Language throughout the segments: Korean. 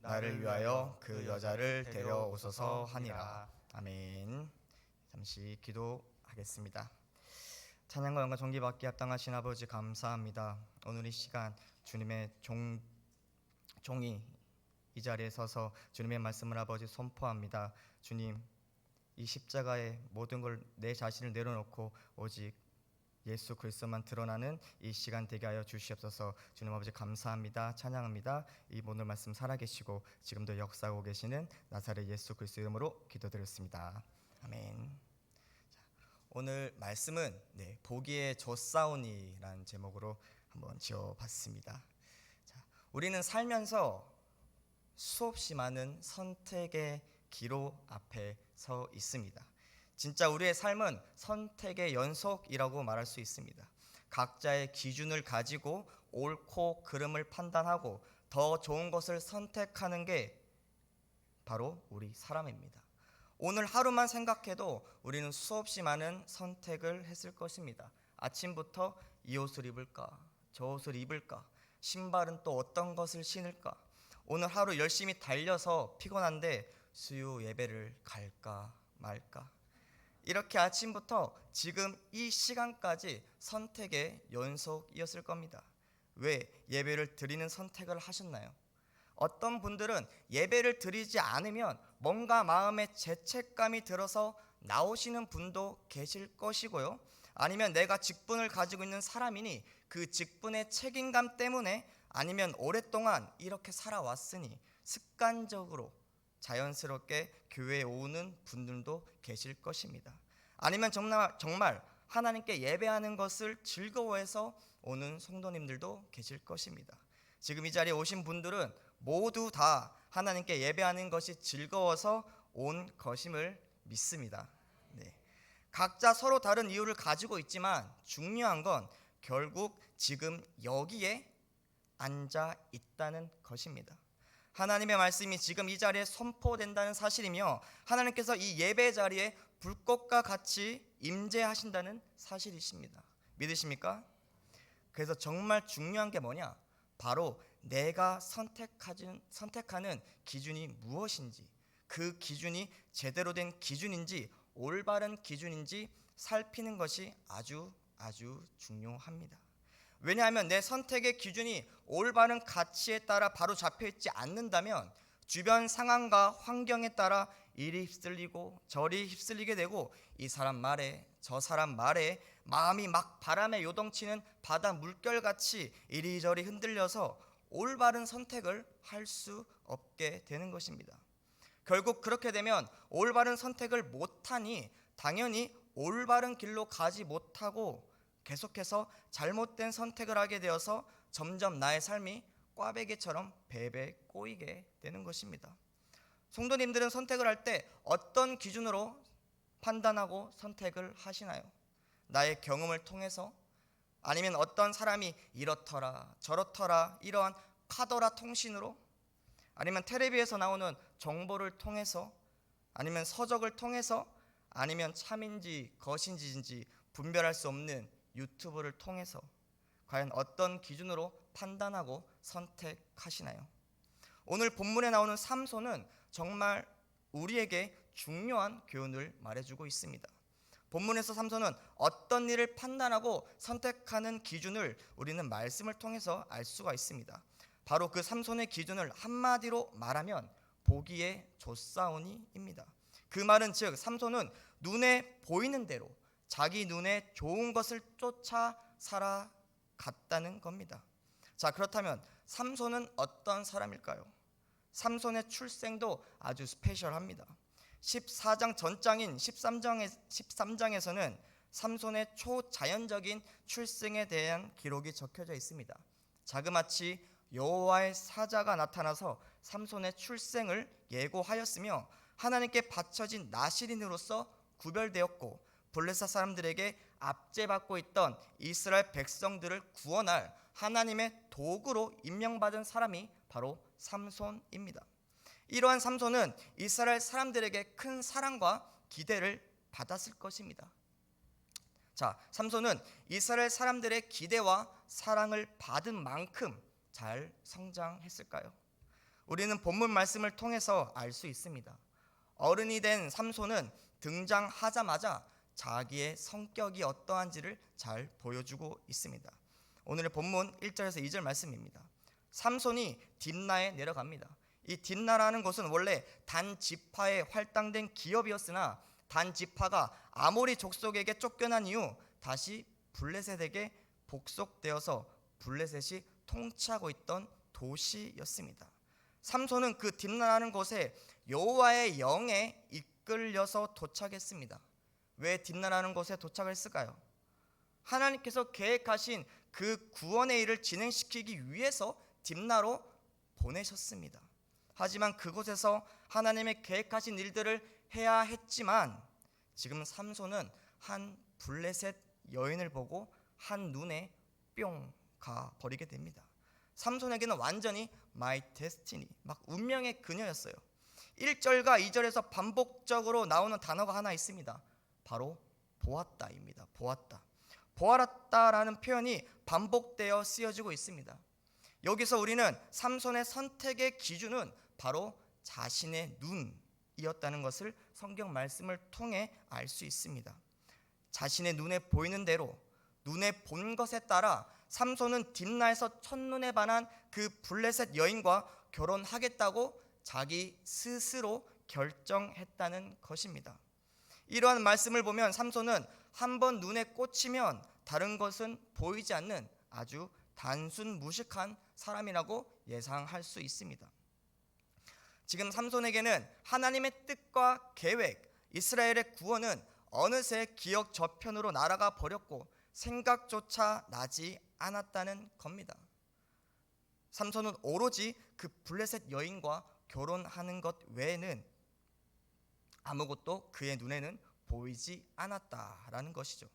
나를 위하여 그 여자를 데려오소서 하니라. 아멘. 잠시 기도하겠습니다. 찬양과 영광 존귀받기 합당하신 아버지 감사합니다. 오늘 이 시간 주님의 종이 이 자리에 서서 주님의 말씀을 아버지 선포합니다. 주님, 이 십자가에 모든 걸 내 자신을 내려놓고 오직 예수 그리스도만 드러나는 이 시간 되게 하여 주시옵소서. 주님 아버지 감사합니다. 찬양합니다. 이 오늘 말씀 살아계시고 지금도 역사하고 계시는 나사렛 예수 그리스도 이름으로 기도드렸습니다. 아멘. 오늘 말씀은 보기에 젖사오니라는 제목으로 한번 지어봤습니다. 우리는 살면서 수없이 많은 선택의 기로 앞에 서 있습니다. 진짜 우리의 삶은 선택의 연속이라고 말할 수 있습니다. 각자의 기준을 가지고 옳고 그름을 판단하고 더 좋은 것을 선택하는 게 바로 우리 사람입니다. 오늘 하루만 생각해도 우리는 수없이 많은 선택을 했을 것입니다. 아침부터 이 옷을 입을까, 저 옷을 입을까, 신발은 또 어떤 것을 신을까, 오늘 하루 열심히 달려서 피곤한데 수요 예배를 갈까 말까, 이렇게 아침부터 지금 이 시간까지 선택의 연속이었을 겁니다. 왜 예배를 드리는 선택을 하셨나요? 어떤 분들은 예배를 드리지 않으면 뭔가 마음에 죄책감이 들어서 나오시는 분도 계실 것이고요. 아니면 내가 직분을 가지고 있는 사람이니 그 직분의 책임감 때문에, 아니면 오랫동안 이렇게 살아왔으니 습관적으로 자연스럽게 교회에 오는 분들도 계실 것입니다. 아니면 정말 하나님께 예배하는 것을 즐거워해서 오는 성도님들도 계실 것입니다. 지금 이 자리에 오신 분들은 모두 다 하나님께 예배하는 것이 즐거워서 온 것임을 믿습니다. 각자 서로 다른 이유를 가지고 있지만 중요한 건 결국 지금 여기에 앉아 있다는 것입니다. 하나님의 말씀이 지금 이 자리에 선포된다는 사실이며 하나님께서 이 예배 자리에 불꽃과 같이 임재하신다는 사실이십니다. 믿으십니까? 그래서 정말 중요한 게 뭐냐? 바로 내가 선택하는 기준이 무엇인지, 그 기준이 제대로 된 기준인지 올바른 기준인지 살피는 것이 아주 중요합니다. 왜냐하면 내 선택의 기준이 올바른 가치에 따라 바로 잡혀있지 않는다면 주변 상황과 환경에 따라 이리 휩쓸리고 저리 휩쓸리게 되고 이 사람 말에 저 사람 말에 마음이 막 바람에 요동치는 바다 물결같이 이리저리 흔들려서 올바른 선택을 할 수 없게 되는 것입니다. 결국 그렇게 되면 올바른 선택을 못하니 당연히 올바른 길로 가지 못하고 계속해서 잘못된 선택을 하게 되어서 점점 나의 삶이 꽈배기처럼 배배 꼬이게 되는 것입니다. 성도님들은 선택을 할 때 어떤 기준으로 판단하고 선택을 하시나요? 나의 경험을 통해서, 아니면 어떤 사람이 이렇더라 저렇더라 이러한 카더라 통신으로, 아니면 텔레비에서 나오는 정보를 통해서, 아니면 서적을 통해서, 아니면 참인지 거신지인지 분별할 수 없는 유튜브를 통해서 과연 어떤 기준으로 판단하고 선택하시나요? 오늘 본문에 나오는 삼손은 정말 우리에게 중요한 교훈을 말해주고 있습니다. 본문에서 삼손은 어떤 일을 판단하고 선택하는 기준을 우리는 말씀을 통해서 알 수가 있습니다. 바로 그 삼손의 기준을 한마디로 말하면 보기에 좆사오니입니다. 그 말은 즉 삼손은 눈에 보이는 대로 자기 눈에 좋은 것을 쫓아 살아갔다는 겁니다. 자, 그렇다면 삼손은 어떤 사람일까요? 삼손의 출생도 아주 스페셜합니다. 14장 전장인 13장에서는 삼손의 초자연적인 출생에 대한 기록이 적혀져 있습니다. 자그마치 여호와의 사자가 나타나서 삼손의 출생을 예고하였으며 하나님께 바쳐진 나실인으로서 구별되었고 블레셋 사람들에게 압제받고 있던 이스라엘 백성들을 구원할 하나님의 도구로 임명받은 사람이 바로 삼손입니다. 이러한 삼손은 이스라엘 사람들에게 큰 사랑과 기대를 받았을 것입니다. 자, 삼손은 이스라엘 사람들의 기대와 사랑을 받은 만큼 잘 성장했을까요? 우리는 본문 말씀을 통해서 알 수 있습니다. 어른이 된 삼손은 등장하자마자 자기의 성격이 어떠한지를 잘 보여주고 있습니다. 오늘의 본문 1절에서 2절 말씀입니다. 삼손이 딥나에 내려갑니다. 이 딥나라는 곳은 원래 단 지파에 할당된 기업이었으나 단 지파가 아모리 족속에게 쫓겨난 이후 다시 블레셋에게 복속되어서 블레셋이 통치하고 있던 도시였습니다. 삼손은 그 딥나라는 곳에 여호와의 영에 이끌려서 도착했습니다. 왜 딥나라는 곳에 도착을 했을까요? 하나님께서 계획하신 그 구원의 일을 진행시키기 위해서 딥나로 보내셨습니다. 하지만 그곳에서 하나님의 계획하신 일들을 해야 했지만 지금 삼손은 한 블레셋 여인을 보고 한눈에 뿅 가버리게 됩니다. 삼손에게는 완전히 my destiny, 막 운명의 그녀였어요. 1절과 2절에서 반복적으로 나오는 단어가 하나 있습니다. 바로 보았다입니다. 보았다라는 표현이 반복되어 쓰여지고 있습니다. 여기서 우리는 삼손의 선택의 기준은 바로 자신의 눈이었다는 것을 성경 말씀을 통해 알 수 있습니다. 자신의 눈에 보이는 대로 눈에 본 것에 따라 삼손은 딥나에서 첫눈에 반한 그 블레셋 여인과 결혼하겠다고 자기 스스로 결정했다는 것입니다. 이러한 말씀을 보면 삼손은 한번 눈에 꽂히면 다른 것은 보이지 않는 아주 단순 무식한 사람이라고 예상할 수 있습니다. 지금 삼손에게는 하나님의 뜻과 계획, 이스라엘의 구원은 어느새 기억 저편으로 날아가 버렸고 생각조차 나지 않았다는 겁니다. 삼손은 오로지 그 블레셋 여인과 결혼하는 것 외에는 아무것도 그의 눈에는 보이지 않았다라는 것이죠.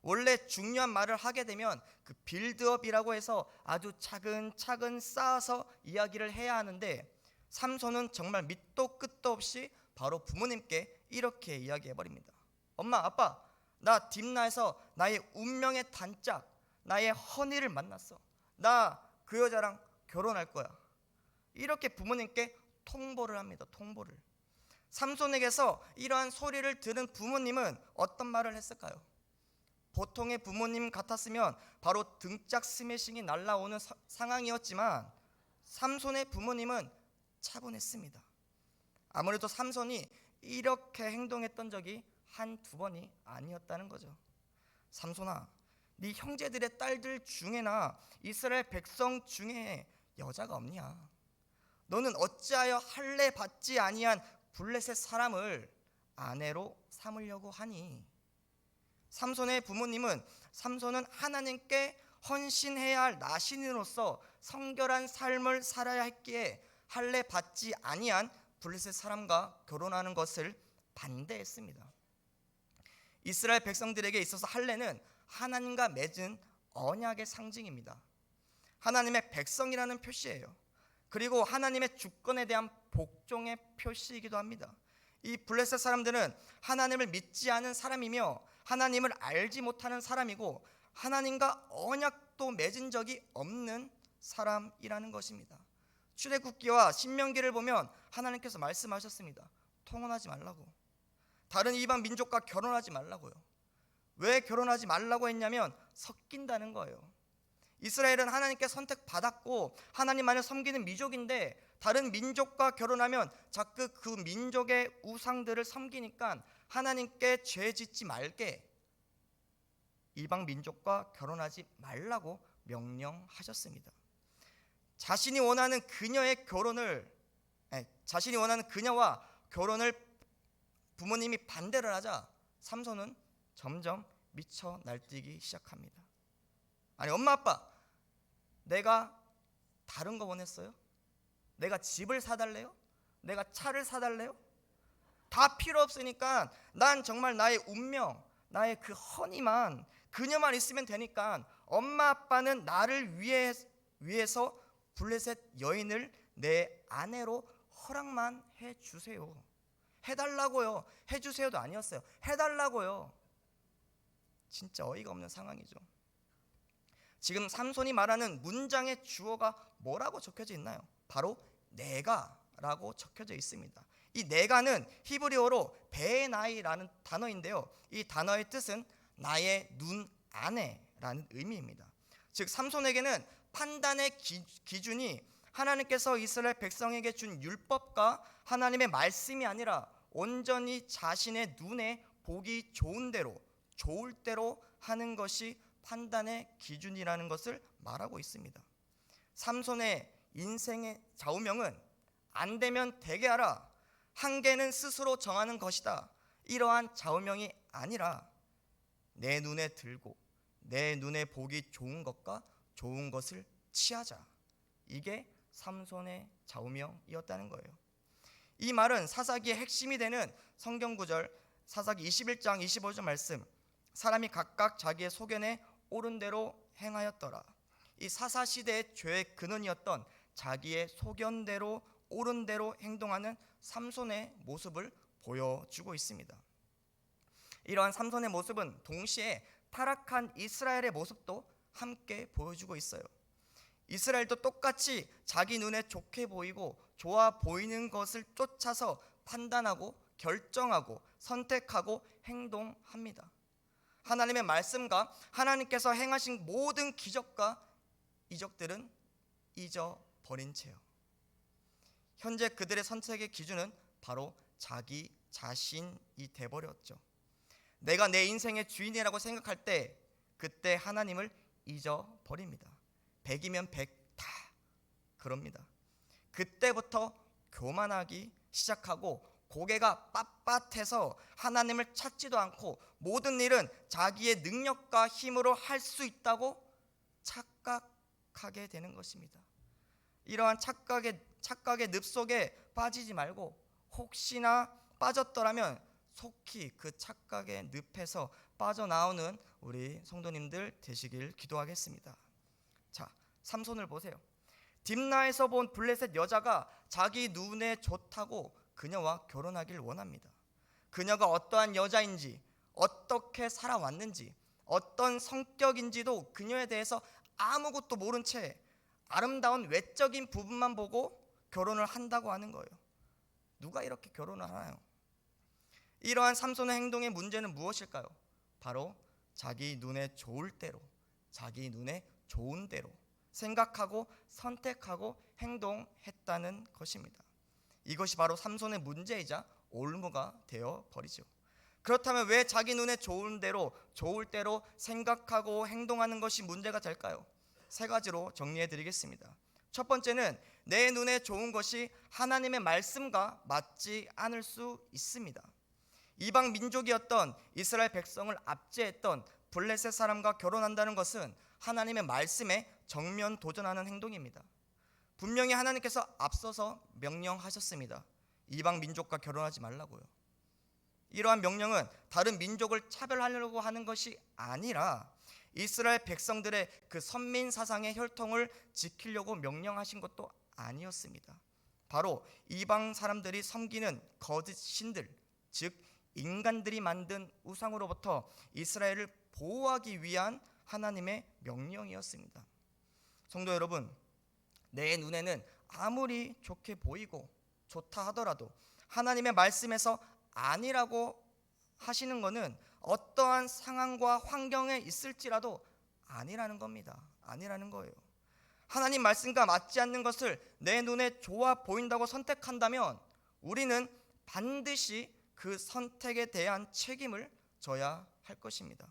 원래 중요한 말을 하게 되면 그 빌드업이라고 해서 아주 차근차근 쌓아서 이야기를 해야 하는데 삼손은 정말 밑도 끝도 없이 바로 부모님께 이렇게 이야기해버립니다. 엄마, 아빠, 나 딥나에서 나의 운명의 단짝, 나의 허니를 만났어. 나 그 여자랑 결혼할 거야. 이렇게 부모님께 통보를 합니다. 통보를. 삼손에게서 이러한 소리를 들은 부모님은 어떤 말을 했을까요? 보통의 부모님 같았으면 바로 등짝 스매싱이 날라오는 상황이었지만 삼손의 부모님은 차분했습니다. 아무래도 삼손이 이렇게 행동했던 적이 한두 번이 아니었다는 거죠. 삼손아, 네 형제들의 딸들 중에나 이스라엘 백성 중에 여자가 없냐? 너는 어찌하여 할례 받지 아니한 블레셋 사람을 아내로 삼으려고 하니? 삼손의 부모님은 삼손은 하나님께 헌신해야 할 나신으로서 성결한 삶을 살아야 했기에 할례 받지 아니한 블레셋 사람과 결혼하는 것을 반대했습니다. 이스라엘 백성들에게 있어서 할례는 하나님과 맺은 언약의 상징입니다. 하나님의 백성이라는 표시예요. 그리고 하나님의 주권에 대한 복종의 표시이기도 합니다. 이 블레셋 사람들은 하나님을 믿지 않은 사람이며 하나님을 알지 못하는 사람이고 하나님과 언약도 맺은 적이 없는 사람이라는 것입니다. 출애굽기와 신명기를 보면 하나님께서 말씀하셨습니다. 통혼하지 말라고. 다른 이방 민족과 결혼하지 말라고요. 왜 결혼하지 말라고 했냐면 섞인다는 거예요. 이스라엘은 하나님께 선택받았고 하나님만을 섬기는 민족인데 다른 민족과 결혼하면 자꾸 그 민족의 우상들을 섬기니까 하나님께 죄 짓지 말게 이방 민족과 결혼하지 말라고 명령하셨습니다. 자신이 원하는 그녀와 결혼을 부모님이 반대를 하자 삼손은 점점 미쳐 날뛰기 시작합니다. 아니, 엄마 아빠, 내가 다른 거 원했어요? 내가 집을 사달래요? 내가 차를 사달래요? 다 필요 없으니까 난 정말 나의 운명, 나의 그 허니만, 그녀만 있으면 되니까 엄마 아빠는 나를 위해서 블레셋 여인을 내 아내로 허락만 해주세요. 해달라고요. 해주세요도 아니었어요. 해달라고요. 진짜 어이가 없는 상황이죠. 지금 삼손이 말하는 문장의 주어가 뭐라고 적혀져 있나요? 바로 내가라고 적혀져 있습니다. 이 내가는 히브리어로 베나이라는 단어인데요, 이 단어의 뜻은 나의 눈 안에라는 의미입니다. 즉 삼손에게는 판단의 기준이 하나님께서 이스라엘 백성에게 준 율법과 하나님의 말씀이 아니라 온전히 자신의 눈에 보기 좋은 대로, 좋을 대로 하는 것이 판단의 기준이라는 것을 말하고 있습니다. 삼손의 인생의 좌우명은 안 되면 되게 하라, 한계는 스스로 정하는 것이다, 이러한 좌우명이 아니라 내 눈에 들고 내 눈에 보기 좋은 것과 좋은 것을 취하자, 이게 삼손의 좌우명이었다는 거예요. 이 말은 사사기의 핵심이 되는 성경 구절 사사기 21장 25절 말씀, 사람이 각각 자기의 소견에 옳은 대로 행하였더라. 이 사사시대의 죄의 근원이었던 자기의 소견대로 옳은 대로 행동하는 삼손의 모습을 보여주고 있습니다. 이러한 삼손의 모습은 동시에 타락한 이스라엘의 모습도 함께 보여주고 있어요. 이스라엘도 똑같이 자기 눈에 좋게 보이고 좋아 보이는 것을 쫓아서 판단하고 결정하고 선택하고 행동합니다. 하나님의 말씀과 하나님께서 행하신 모든 기적과 이적들은 잊어버린 채요. 현재 그들의 선택의 기준은 바로 자기 자신이 돼버렸죠. 내가 내 인생의 주인이라고 생각할 때 그때 하나님을 잊어버립니다. 100이면 100 다 그럽니다. 그때부터 교만하기 시작하고 고개가 빳빳해서 하나님을 찾지도 않고 모든 일은 자기의 능력과 힘으로 할 수 있다고 착각하게 되는 것입니다. 이러한 착각의 늪 속에 빠지지 말고 혹시나 빠졌더라면 속히 그 착각의 늪에서 빠져나오는 우리 성도님들 되시길 기도하겠습니다. 자, 삼손을 보세요. 딥나에서 본 블레셋 여자가 자기 눈에 좋다고 그녀와 결혼하길 원합니다. 그녀가 어떠한 여자인지, 어떻게 살아왔는지, 어떤 성격인지도 그녀에 대해서 아무것도 모른 채 아름다운 외적인 부분만 보고 결혼을 한다고 하는 거예요. 누가 이렇게 결혼을 하나요? 이러한 삼손의 행동의 문제는 무엇일까요? 바로 자기 눈에 좋을 대로, 자기 눈에 좋은 대로 생각하고 선택하고 행동했다는 것입니다. 이것이 바로 삼손의 문제이자 올무가 되어 버리죠. 그렇다면 왜 자기 눈에 좋은 대로 좋을 대로 생각하고 행동하는 것이 문제가 될까요? 세 가지로 정리해 드리겠습니다. 첫 번째는 내 눈에 좋은 것이 하나님의 말씀과 맞지 않을 수 있습니다. 이방 민족이었던 이스라엘 백성을 압제했던 블레셋 사람과 결혼한다는 것은 하나님의 말씀에 정면 도전하는 행동입니다. 분명히 하나님께서 앞서서 명령하셨습니다. 이방 민족과 결혼하지 말라고요. 이러한 명령은 다른 민족을 차별하려고 하는 것이 아니라 이스라엘 백성들의 그 선민 사상의 혈통을 지키려고 명령하신 것도 아니었습니다. 바로 이방 사람들이 섬기는 거짓 신들, 즉 인간들이 만든 우상으로부터 이스라엘을 보호하기 위한 하나님의 명령이었습니다. 성도 여러분, 내 눈에는 아무리 좋게 보이고 좋다 하더라도 하나님의 말씀에서 아니라고 하시는 것은 어떠한 상황과 환경에 있을지라도 아니라는 겁니다. 아니라는 거예요. 하나님 말씀과 맞지 않는 것을 내 눈에 좋아 보인다고 선택한다면 우리는 반드시 그 선택에 대한 책임을 져야 할 것입니다.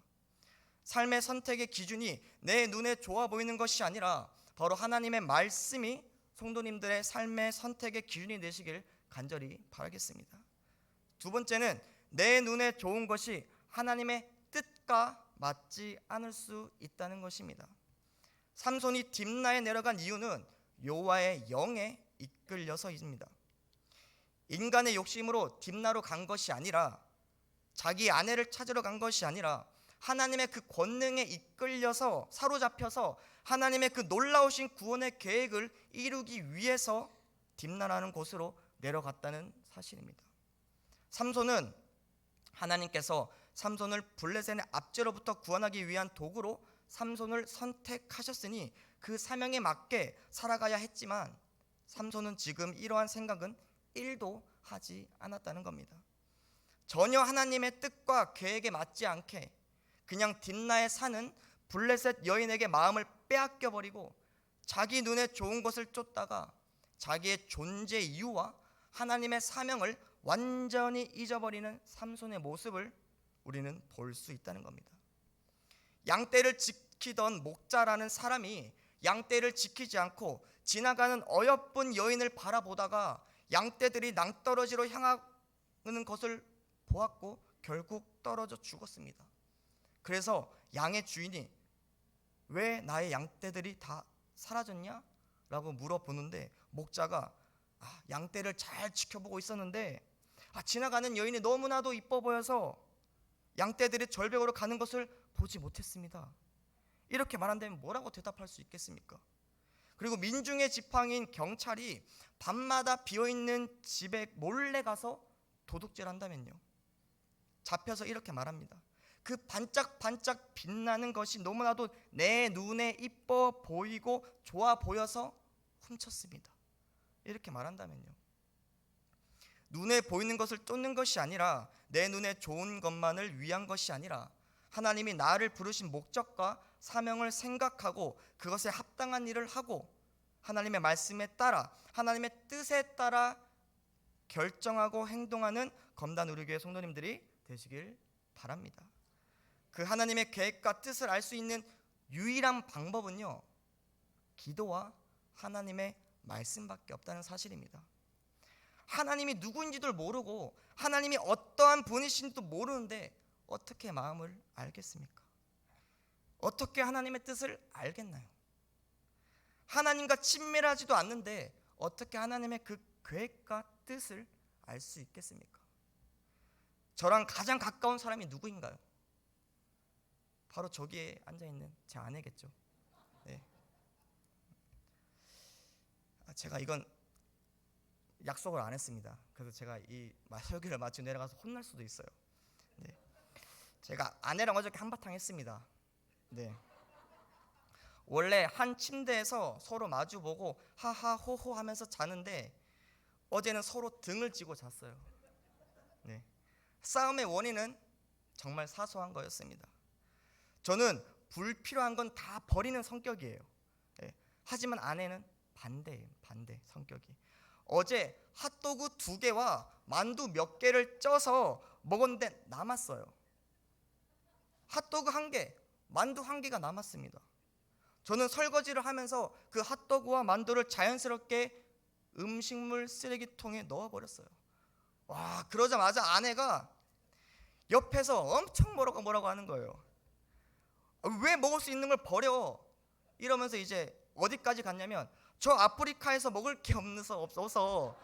삶의 선택의 기준이 내 눈에 좋아 보이는 것이 아니라 바로 하나님의 말씀이 성도님들의 삶의 선택의 기준이 되시길 간절히 바라겠습니다. 두 번째는 내 눈에 좋은 것이 하나님의 뜻과 맞지 않을 수 있다는 것입니다. 삼손이 딥나에 내려간 이유는 여호와의 영에 이끌려서입니다. 인간의 욕심으로 딥나로 간 것이 아니라 자기 아내를 찾으러 간 것이 아니라 하나님의 그 권능에 이끌려서 사로잡혀서 하나님의 그 놀라우신 구원의 계획을 이루기 위해서 딥나라는 곳으로 내려갔다는 사실입니다. 삼손은 하나님께서 삼손을 블레셋의 압제로부터 구원하기 위한 도구로 삼손을 선택하셨으니 그 사명에 맞게 살아가야 했지만 삼손은 지금 이러한 생각은 1도 하지 않았다는 겁니다. 전혀 하나님의 뜻과 계획에 맞지 않게 그냥 딥나에 사는 블레셋 여인에게 마음을 빼앗겨 버리고 자기 눈에 좋은 것을 쫓다가 자기의 존재 이유와 하나님의 사명을 완전히 잊어버리는 삼손의 모습을 우리는 볼 수 있다는 겁니다. 양떼를 지키던 목자라는 사람이 양떼를 지키지 않고 지나가는 어여쁜 여인을 바라보다가 양떼들이 낭떠러지로 향하는 것을 보았고 결국 떨어져 죽었습니다. 그래서 양의 주인이 왜 나의 양떼들이 다 사라졌냐? 라고 물어보는데 목자가 양떼를 잘 지켜보고 있었는데 지나가는 여인이 너무나도 이뻐 보여서 양떼들이 절벽으로 가는 것을 보지 못했습니다. 이렇게 말한다면 뭐라고 대답할 수 있겠습니까? 그리고 민중의 지팡이인 경찰이 밤마다 비어있는 집에 몰래 가서 도둑질한다면요, 잡혀서 이렇게 말합니다. 그 반짝반짝 빛나는 것이 너무나도 내 눈에 이뻐 보이고 좋아 보여서 훔쳤습니다. 이렇게 말한다면요, 눈에 보이는 것을 쫓는 것이 아니라 내 눈에 좋은 것만을 위한 것이 아니라 하나님이 나를 부르신 목적과 사명을 생각하고 그것에 합당한 일을 하고 하나님의 말씀에 따라 하나님의 뜻에 따라 결정하고 행동하는 검단 우리교회 성도님들이 되시길 바랍니다. 그 하나님의 계획과 뜻을 알 수 있는 유일한 방법은요, 기도와 하나님의 말씀밖에 없다는 사실입니다. 하나님이 누구인지도 모르고 하나님이 어떠한 분이신지도 모르는데 어떻게 마음을 알겠습니까? 어떻게 하나님의 뜻을 알겠나요? 하나님과 친밀하지도 않는데 어떻게 하나님의 그 계획과 뜻을 알 수 있겠습니까? 저랑 가장 가까운 사람이 누구인가요? 바로 저기에 앉아있는 제 아내겠죠. 네. 제가 이건 약속을 안 했습니다. 그래서 제가 이 설교를 마치고 내려가서 혼날 수도 있어요. 네. 제가 아내랑 어저께 한바탕 했습니다. 네. 원래 한 침대에서 서로 마주보고 하하호호 하면서 자는데 어제는 서로 등을 쥐고 잤어요. 네. 싸움의 원인은 정말 사소한 거였습니다. 저는 불필요한 건 다 버리는 성격이에요. 네. 하지만 아내는 반대 성격이. 어제 핫도그 2개와 만두 몇 개를 쪄서 먹었는데 남았어요. 핫도그 1개, 만두 1개가 남았습니다. 저는 설거지를 하면서 그 핫도그와 만두를 자연스럽게 음식물 쓰레기통에 넣어버렸어요. 와, 그러자마자 아내가 옆에서 엄청 뭐라고 하는 거예요. 왜 먹을 수 있는 걸 버려? 이러면서 이제 어디까지 갔냐면 저 아프리카에서 먹을 게 없어서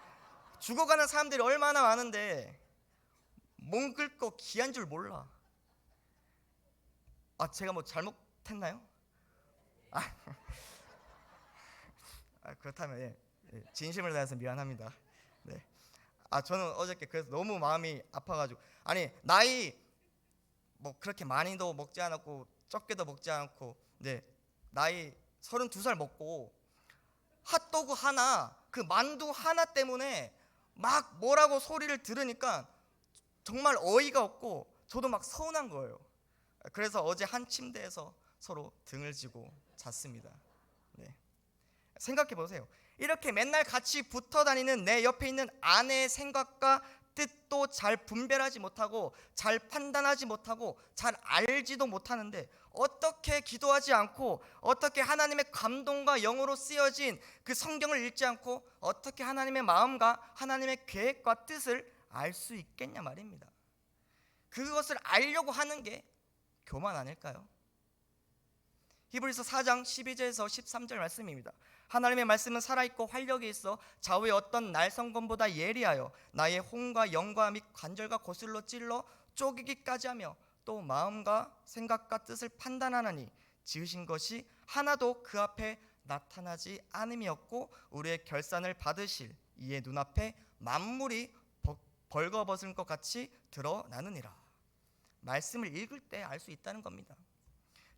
죽어가는 사람들이 얼마나 많은데 먹을 거 귀한 줄 몰라. 제가 뭐 잘못했나요? 그렇다면 예, 진심을 다해서 미안합니다. 네. 저는 어저께 그래서 너무 마음이 아파가지고 나이 뭐 그렇게 많이도 먹지 않았고 적게도 먹지 않고 나이 32살 먹고 핫도그 하나 그 만두 하나 때문에 막 뭐라고 소리를 들으니까 정말 어이가 없고 저도 막 서운한 거예요. 그래서 어제 한 침대에서 서로 등을 쥐고 잤습니다. 네. 생각해 보세요. 이렇게 맨날 같이 붙어 다니는 내 옆에 있는 아내의 생각과 뜻도 잘 분별하지 못하고 잘 판단하지 못하고 잘 알지도 못하는데 어떻게 기도하지 않고 어떻게 하나님의 감동과 영으로 쓰여진 그 성경을 읽지 않고 어떻게 하나님의 마음과 하나님의 계획과 뜻을 알 수 있겠냐 말입니다. 그것을 알려고 하는 게 교만 아닐까요? 히브리서 4장 12절에서 13절 말씀입니다. 하나님의 말씀은 살아있고 활력이 있어 좌우의 어떤 날성검보다 예리하여 나의 혼과 영과 및 관절과 고슬로 찔러 쪼개기까지 하며 또 마음과 생각과 뜻을 판단하나니 지으신 것이 하나도 그 앞에 나타나지 않음이었고 우리의 결산을 받으실 이의 눈앞에 만물이 벌거벗은 것 같이 드러나느니라. 말씀을 읽을 때 알 수 있다는 겁니다.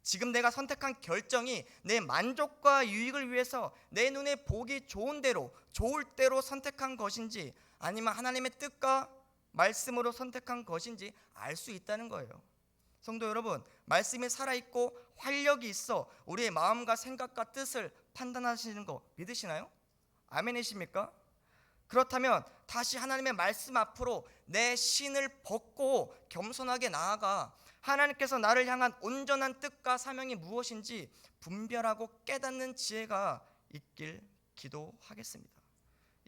지금 내가 선택한 결정이 내 만족과 유익을 위해서 내 눈에 보기 좋은 대로, 좋을 대로 선택한 것인지, 아니면 하나님의 뜻과 말씀으로 선택한 것인지 알 수 있다는 거예요. 성도 여러분, 말씀이 살아있고 활력이 있어 우리의 마음과 생각과 뜻을 판단하시는 거 믿으시나요? 아멘이십니까? 그렇다면 다시 하나님의 말씀 앞으로 내 신을 벗고 겸손하게 나아가 하나님께서 나를 향한 온전한 뜻과 사명이 무엇인지 분별하고 깨닫는 지혜가 있길 기도하겠습니다.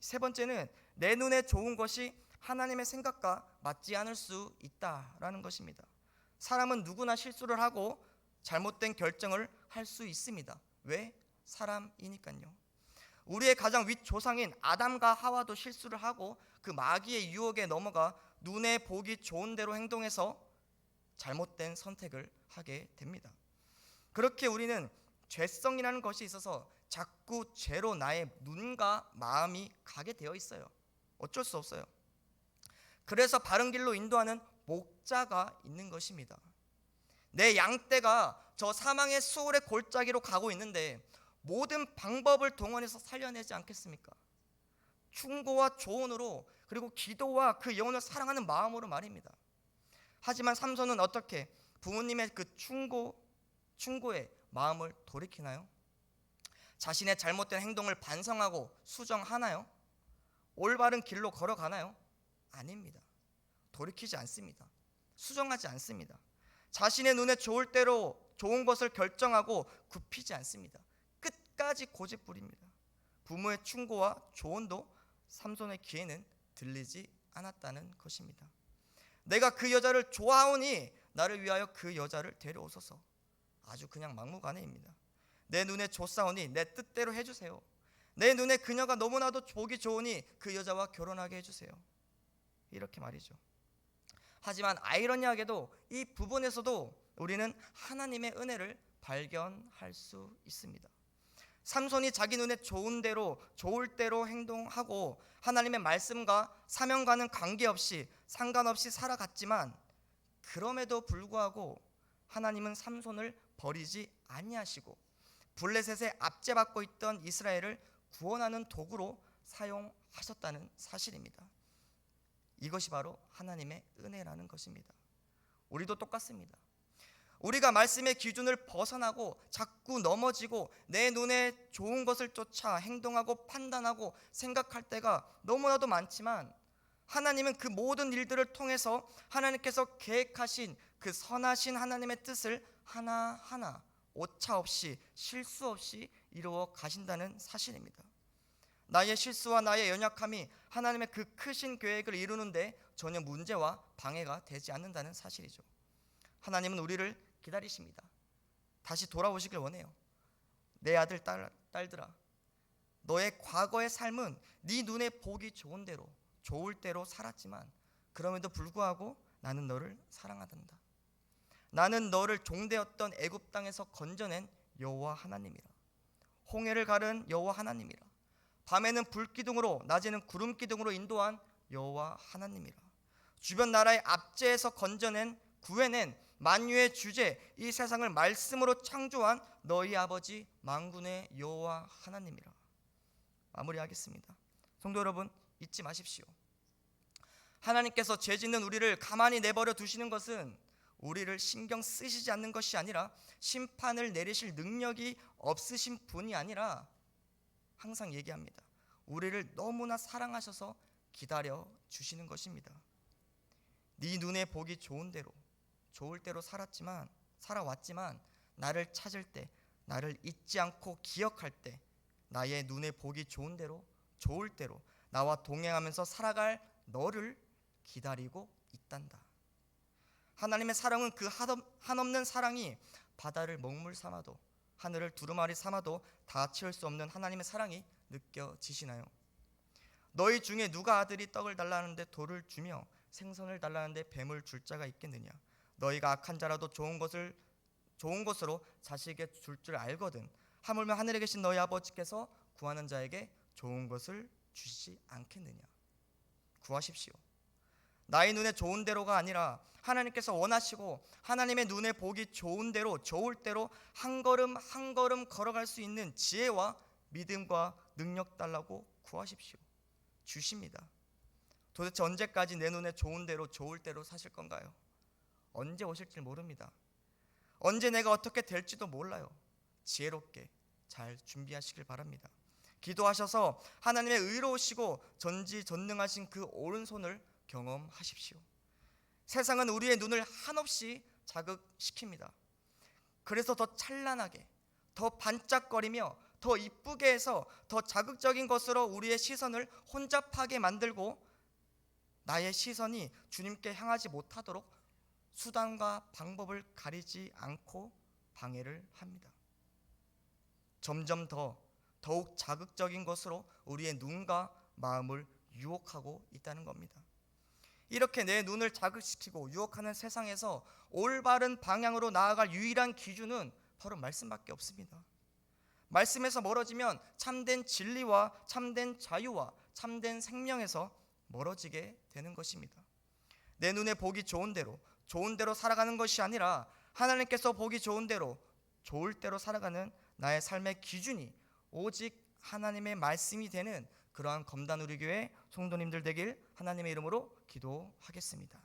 세 번째는 내 눈에 좋은 것이 하나님의 생각과 맞지 않을 수 있다라는 것입니다. 사람은 누구나 실수를 하고 잘못된 결정을 할 수 있습니다. 왜? 사람이니까요. 우리의 가장 윗 조상인 아담과 하와도 실수를 하고 그 마귀의 유혹에 넘어가 눈에 보기 좋은 대로 행동해서 잘못된 선택을 하게 됩니다. 그렇게 우리는 죄성이라는 것이 있어서 자꾸 죄로 나의 눈과 마음이 가게 되어 있어요. 어쩔 수 없어요. 그래서 바른 길로 인도하는 목자가 있는 것입니다. 내 양떼가 저 사망의 수월의 골짜기로 가고 있는데 모든 방법을 동원해서 살려내지 않겠습니까? 충고와 조언으로, 그리고 기도와 그 영혼을 사랑하는 마음으로 말입니다. 하지만 삼손은 어떻게 부모님의 그 충고에 마음을 돌이키나요? 자신의 잘못된 행동을 반성하고 수정하나요? 올바른 길로 걸어가나요? 아닙니다. 돌이키지 않습니다. 수정하지 않습니다. 자신의 눈에 좋을 대로 좋은 것을 결정하고 굽히지 않습니다. 끝까지 고집부립니다. 부모의 충고와 조언도 삼손의 귀에는 들리지 않았다는 것입니다. 내가 그 여자를 좋아하오니 나를 위하여 그 여자를 데려오소서. 아주 그냥 막무가내입니다. 내 눈에 좋사오니 내 뜻대로 해주세요. 내 눈에 그녀가 너무나도 보기 좋으니 그 여자와 결혼하게 해주세요. 이렇게 말이죠. 하지만 아이러니하게도 이 부분에서도 우리는 하나님의 은혜를 발견할 수 있습니다. 삼손이 자기 눈에 좋은 대로 좋을 대로 행동하고 하나님의 말씀과 사명과는 관계없이 상관없이 살아갔지만 그럼에도 불구하고 하나님은 삼손을 버리지 아니하시고 블레셋에 압제받고 있던 이스라엘을 구원하는 도구로 사용하셨다는 사실입니다. 이것이 바로 하나님의 은혜라는 것입니다. 우리도 똑같습니다. 우리가 말씀의 기준을 벗어나고 자꾸 넘어지고 내 눈에 좋은 것을 쫓아 행동하고 판단하고 생각할 때가 너무나도 많지만 하나님은 그 모든 일들을 통해서 하나님께서 계획하신 그 선하신 하나님의 뜻을 하나하나 오차 없이 실수 없이 이루어 가신다는 사실입니다. 나의 실수와 나의 연약함이 하나님의 그 크신 계획을 이루는데 전혀 문제와 방해가 되지 않는다는 사실이죠. 하나님은 우리를 기다리십니다. 다시 돌아오시길 원해요. 내 아들 딸들아, 너의 과거의 삶은 네 눈에 보기 좋은 대로 좋을 대로 살았지만 그럼에도 불구하고 나는 너를 사랑하단다. 나는 너를 종되었던 애굽 땅에서 건져낸 여호와 하나님이라. 홍해를 가른 여호와 하나님이라. 밤에는 불기둥으로 낮에는 구름기둥으로 인도한 여호와 하나님이라. 주변 나라의 압제에서 건져낸 구해낸 만유의 주제 이 세상을 말씀으로 창조한 너희 아버지 만군의 여호와 하나님이라. 마무리하겠습니다. 성도 여러분, 잊지 마십시오. 하나님께서 죄 짓는 우리를 가만히 내버려 두시는 것은 우리를 신경 쓰시지 않는 것이 아니라 심판을 내리실 능력이 없으신 분이 아니라 항상 얘기합니다. 우리를 너무나 사랑하셔서 기다려 주시는 것입니다. 네 눈에 보기 좋은 대로 좋을 대로 살아왔지만 나를 찾을 때, 나를 잊지 않고 기억할 때 나의 눈에 보기 좋은 대로 좋을 대로 나와 동행하면서 살아갈 너를 기다리고 있단다. 하나님의 사랑은 그 한없는 사랑이 바다를 먹물 삼아도 하늘을 두루마리 삼아도 다 채울 수 없는 하나님의 사랑이 느껴지시나요? 너희 중에 누가 아들이 떡을 달라는데 돌을 주며 생선을 달라는데 뱀을 줄 자가 있겠느냐? 너희가 악한 자라도 좋은 것으로 자식에게 줄 줄 알거든 하물며 하늘에 계신 너희 아버지께서 구하는 자에게 좋은 것을 주시지 않겠느냐? 구하십시오. 나의 눈에 좋은 대로가 아니라 하나님께서 원하시고 하나님의 눈에 보기 좋은 대로, 좋을 대로 한 걸음 한 걸음 걸어갈 수 있는 지혜와 믿음과 능력 달라고 구하십시오. 주십니다. 도대체 언제까지 내 눈에 좋은 대로, 좋을 대로 사실 건가요? 언제 오실지 모릅니다. 언제 내가 어떻게 될지도 몰라요. 지혜롭게 잘 준비하시길 바랍니다. 기도하셔서 하나님의 의로우시고 전지전능하신 그 오른손을 경험하십시오. 세상은 우리의 눈을 한없이 자극시킵니다. 그래서 더 찬란하게, 더 반짝거리며 더 이쁘게 해서 더 자극적인 것으로 우리의 시선을 혼잡하게 만들고 나의 시선이 주님께 향하지 못하도록 수단과 방법을 가리지 않고 방해를 합니다. 점점 더욱 자극적인 것으로 우리의 눈과 마음을 유혹하고 있다는 겁니다. 이렇게 내 눈을 자극시키고 유혹하는 세상에서 올바른 방향으로 나아갈 유일한 기준은 바로 말씀밖에 없습니다. 말씀에서 멀어지면 참된 진리와 참된 자유와 참된 생명에서 멀어지게 되는 것입니다. 내 눈에 보기 좋은 대로 살아가는 것이 아니라 하나님께서 보기 좋은 대로, 좋을 대로 살아가는 나의 삶의 기준이 오직 하나님의 말씀이 되는 그러한 검단 우리 교회 성도님들 되길 하나님의 이름으로 기도하겠습니다.